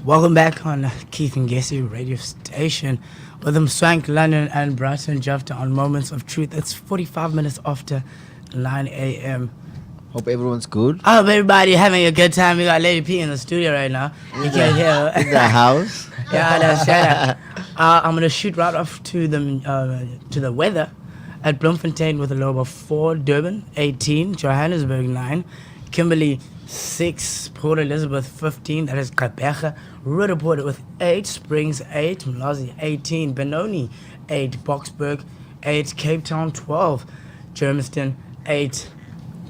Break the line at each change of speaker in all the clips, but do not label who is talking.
Welcome back on Keith and Gessie radio station with Mswenk, London, and Bryton, Japhta on Moments of Truth. It's 45 minutes after 9 a.m.
Hope everyone's good.
I hope everybody having a good time. We got Lady P in the studio right now. You can hear her.
In the house.
Yeah, that's right. I'm gonna shoot right off to the weather at Bloemfontein with a low of 4, Durban 18, Johannesburg 9, Kimberley 6, Port Elizabeth 15, that is Gqeberha, Roodepoort with 8, Springs 8, Mlazi 18, Benoni 8, Boksburg 8, Cape Town 12, Germiston 8,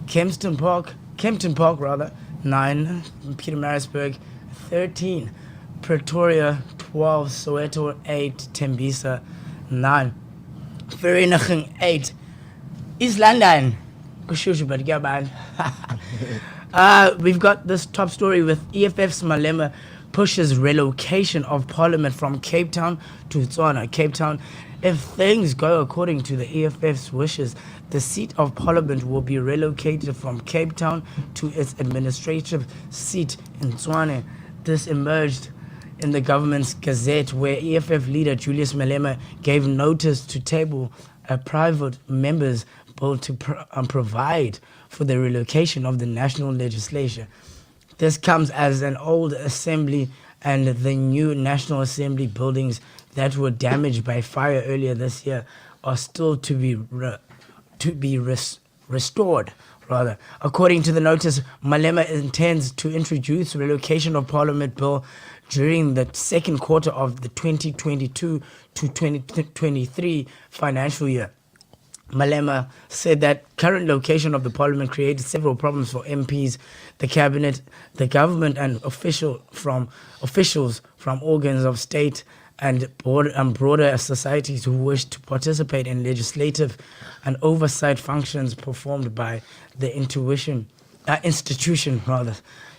Kempton Park 9, Pietermaritzburg 13, Pretoria 12, Soweto 8, Tembisa 9, Vereeniging 8, East London. We've got this top story with EFF's Malema pushes relocation of parliament from Cape Town to Tswana. Cape Town, if things go according to the EFF's wishes, the seat of parliament will be relocated from Cape Town to its administrative seat in Tswana. This emerged in the government's gazette, where EFF leader Julius Malema gave notice to table a private members' bill to provide for the relocation of the national legislature. This comes as an old assembly and the new National Assembly buildings that were damaged by fire earlier this year are still to be restored. Rather, according to the notice, Malema intends to introduce relocation of Parliament bill during the second quarter of the 2022 to 2023 financial year. Malema said that current location of the parliament created several problems for MPs, the cabinet, the government, and officials from organs of state and broader societies who wish to participate in legislative and oversight functions performed by the institution.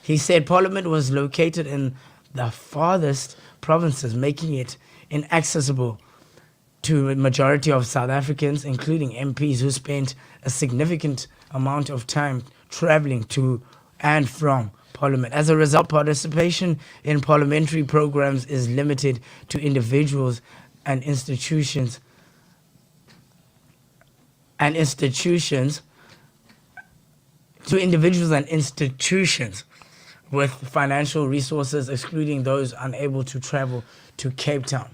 He said Parliament was located in the farthest provinces, making it inaccessible to a majority of South Africans, including MPs who spent a significant amount of time traveling to and from Parliament. As a result, participation in parliamentary programs is limited to individuals and institutions with financial resources, excluding those unable to travel to Cape Town.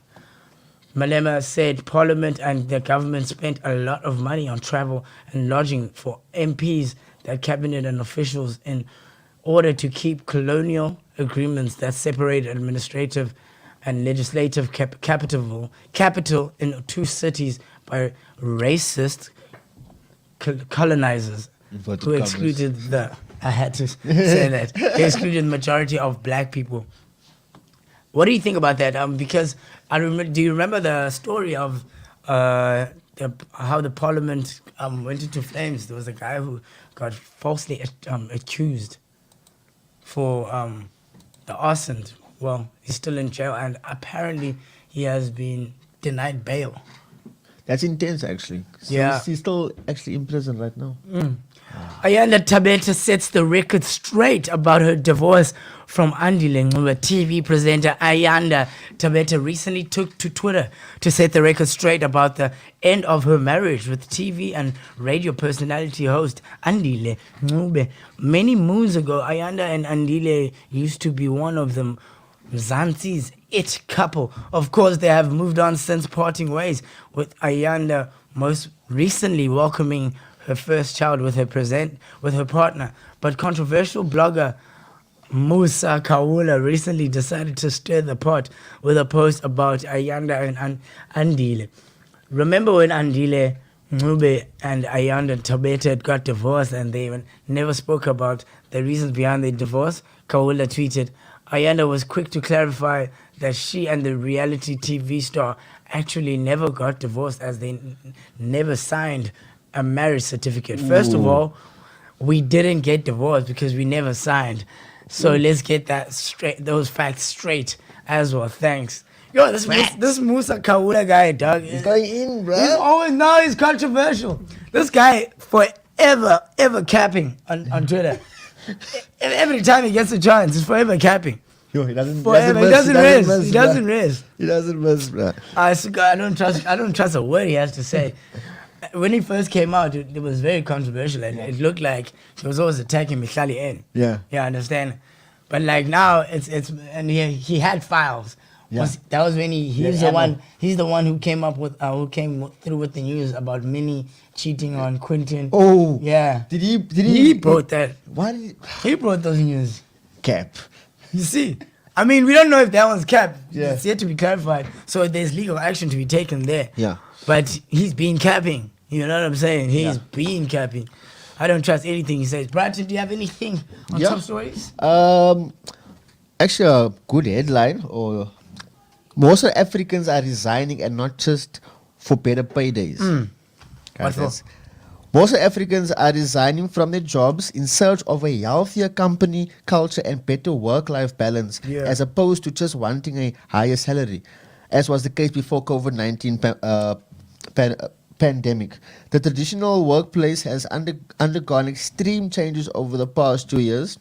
Malema said Parliament and the government spent a lot of money on travel and lodging for MPs, their cabinet and officials in order to keep colonial agreements that separate administrative and legislative capital in two cities by racist colonizers who excluded I had to say that. They excluded the majority of black people. What do you think about that? Because do you remember the story of how the parliament went into flames? There was a guy who got falsely accused for the arson. Well, he's still in jail, and apparently he has been denied bail.
That's intense, actually. So
yeah.
He's still actually in prison right now.
Ayanda Tabeta sets the record straight about her divorce from Andile Ngcuba. TV presenter Ayanda Tabeta recently took to Twitter to set the record straight about the end of her marriage with TV and radio personality host Andile Ngcuba. Many moons ago, Ayanda and Andile used to be one of the Mzansi's it couple. Of course, they have moved on since parting ways, with Ayanda most recently welcoming her first child with her partner. But controversial blogger Musa Kawula recently decided to stir the pot with a post about Ayanda and Andile. Remember when Andile Ngcuba and Ayanda Tabeta got divorced and they never spoke about the reasons behind the divorce? Kawula tweeted, Ayanda was quick to clarify that she and the reality TV star actually never got divorced, as they never signed a marriage certificate. First of all, we didn't get divorced because we never signed. So let's get that straight, those facts straight as well. Thanks. Yo, this Musa Kawula guy, dog.
He's going in, bro.
He's controversial. This guy ever capping on Twitter. Every time he gets a chance, he's forever capping.
Yo, he doesn't.
Forever. He doesn't rest. He doesn't rest.
He doesn't miss, bruh.
I don't trust a word he has to say. When he first came out, it was very controversial, and it looked like he was always attacking Mihlali N.
Yeah.
Yeah, I understand. But like now, it's and he had files.
Yeah.
That was when he's
Yeah,
the
ammo.
one. He's the one who came up with who came through with the news about Minnie cheating on Quentin.
Oh.
Yeah.
Did he?
He brought that.
Why did
He brought those news.
Cap?
You see, I mean, we don't know if that one's capped.
Yeah.
It's yet to be clarified. So there's legal action to be taken there.
Yeah.
But he's been capping. You know what I'm saying? He's
Yeah.
been capping. I don't trust anything he says. Bryton, do you have anything on
Yeah.
top stories?
Actually, a good headline. Or more South Africans are resigning, and not just for better paydays.
What
Guys,
for?
that's- Most South Africans are resigning from their jobs in search of a healthier company culture and better work-life balance,
Yeah.
as opposed to just wanting a higher salary, as was the case before COVID-19 pandemic. The traditional workplace has undergone extreme changes over the past 2 years.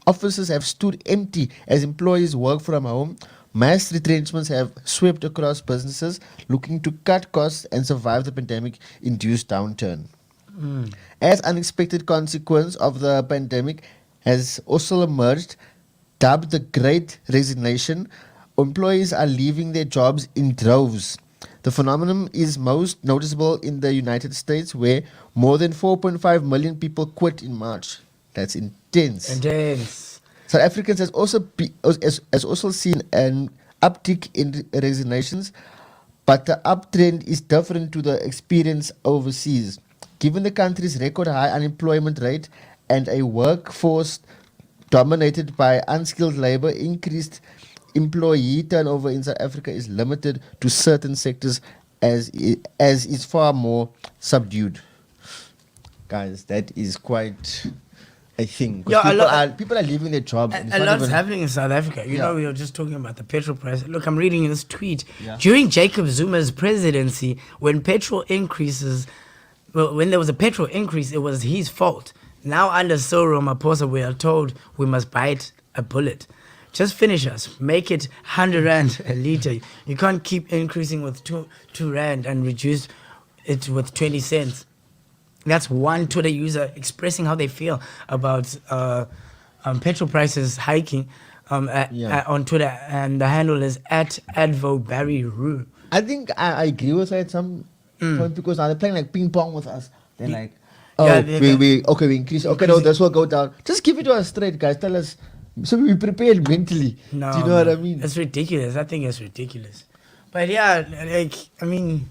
Offices have stood empty as employees work from home. Mass retrenchments have swept across businesses looking to cut costs and survive the pandemic-induced downturn. As unexpected consequence of the pandemic has also emerged, dubbed the Great Resignation, employees are leaving their jobs in droves. The phenomenon is most noticeable in the United States, where more than 4.5 million people quit in March. That's intense.
Intense.
South Africans has also seen an uptick in resignations, but the uptrend is different to the experience overseas. Given the country's record high unemployment rate and a workforce dominated by unskilled labor, increased employee turnover in South Africa is limited to certain sectors, as is far more subdued. Guys, that is quite a thing. 'Cause
Yeah,
people are leaving their jobs. and it's
A
not
lot's
even-
happening in South Africa. You
Yeah.
know, we were just talking about the petrol price. Look, I'm reading this tweet.
Yeah.
During Jacob Zuma's presidency, when there was a petrol increase, it was his fault. Now under Cyril Ramaphosa, we are told we must bite a bullet. Just finish us. Make it 100 rand a litre. You can't keep increasing with two rand and reduce it with 20 cents. That's one Twitter user expressing how they feel about petrol prices hiking on Twitter, and the handle is @AdvoBarryRoo.
I think I agree with her at some point, because now they're playing like ping pong with us. They're like,
Yeah,
we increase. Okay, no, this will go down. Just give it to us straight, guys. Tell us so we prepared mentally.
No,
do you know what I mean?
It's ridiculous. I think it's ridiculous. But yeah, like, I mean,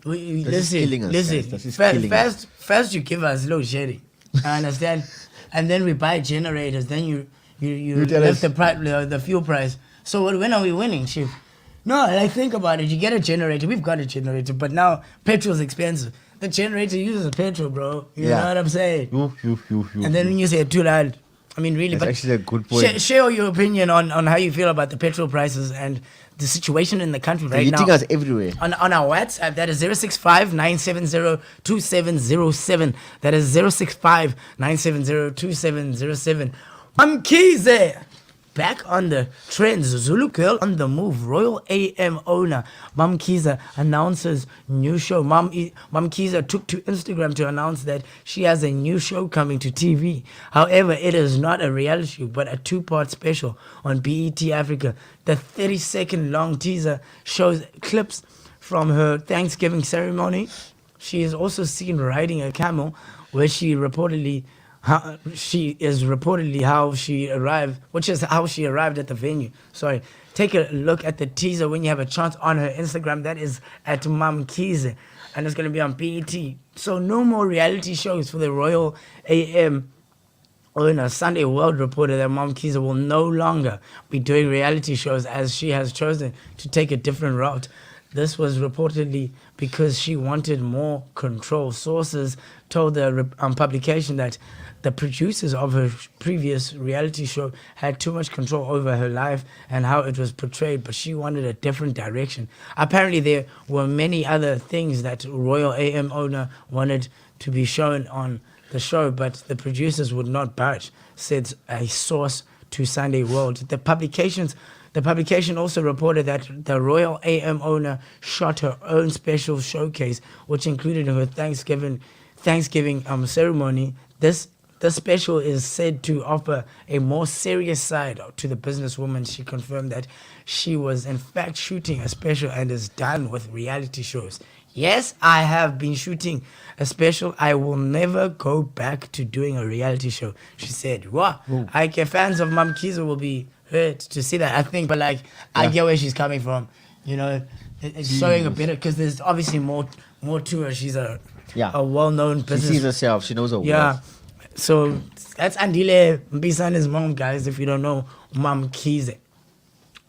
This is killing us, guys. This is killing us.
First you give us load shedding. I understand, and then we buy generators. Then you
tell
lift
us.
the fuel price. So when are we winning, Chief? No, like, think about it. You get a generator. We've got a generator, but now petrol's expensive. The generator uses petrol, bro. You know what I'm saying? And then when you say too loud, I mean, really,
That's
but
actually a good point.
share your opinion on how you feel about the petrol prices and the situation in the country
They're
right
hitting
now.
us everywhere.
On our WhatsApp, that is 065-970-2707. That is 065-970-2707. Mkhize, back on the trends. Zulu Girl on the move. Royal AM owner Mkhize announces new show. Mkhize took to Instagram to announce that she has a new show coming to TV. However, it is not a reality show, but a two-part special on BET Africa. The 30-second long teaser shows clips from her Thanksgiving ceremony. She is also seen riding a camel, where she reportedly how she arrived at the venue. Sorry. Take a look at the teaser when you have a chance on her Instagram. That is at Mkhize, and it's going to be on BET. So no more reality shows for the Royal AM owner. Sunday World reported that Mkhize will no longer be doing reality shows, as she has chosen to take a different route. This was reportedly because she wanted more control. Sources told the publication that the producers of her previous reality show had too much control over her life and how it was portrayed, but she wanted a different direction. Apparently, there were many other things that Royal AM owner wanted to be shown on the show, but the producers would not budge, said a source to Sunday World. The publication also reported that the Royal AM owner shot her own special showcase, which included her Thanksgiving ceremony. This special is said to offer a more serious side to the businesswoman. She confirmed that she was in fact shooting a special and is done with reality shows. Yes, I have been shooting a special. I will never go back to doing a reality show, she said. Wow. I get fans of Mam Kiza will be hurt to see that, I think, but like, I get where she's coming from. You know, it's showing a bit, because there's obviously more to her. She's a well-known business.
She sees herself. She knows her worth.
So that's Andile Mbisane's mom, guys, if you don't know Mam Kize.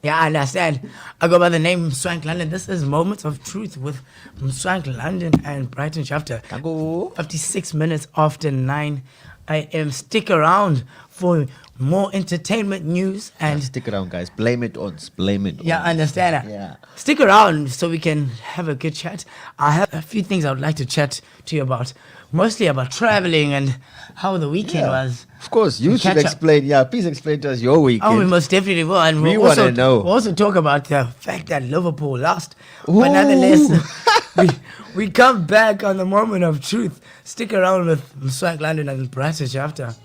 Yeah, I understand. I go by the name Mswenk London. This is Moments of Truth with Mswenk London and Bryton Japhta. 56 minutes after 9 a.m. Stick around for more entertainment news. And
stick around, guys. Blame it on.
Yeah, I understand that.
Yeah.
Stick around so we can have a good chat. I have a few things I would like to chat to you about. Mostly about traveling and how the weekend was.
Of course, you should explain. Yeah, please explain to us your weekend.
Oh, we most definitely will. And
we want to know.
We'll also talk about the fact that Liverpool lost. Ooh. But nonetheless, we come back on the Moment of Truth. Stick around with Mswenk London and Bryton Japhta.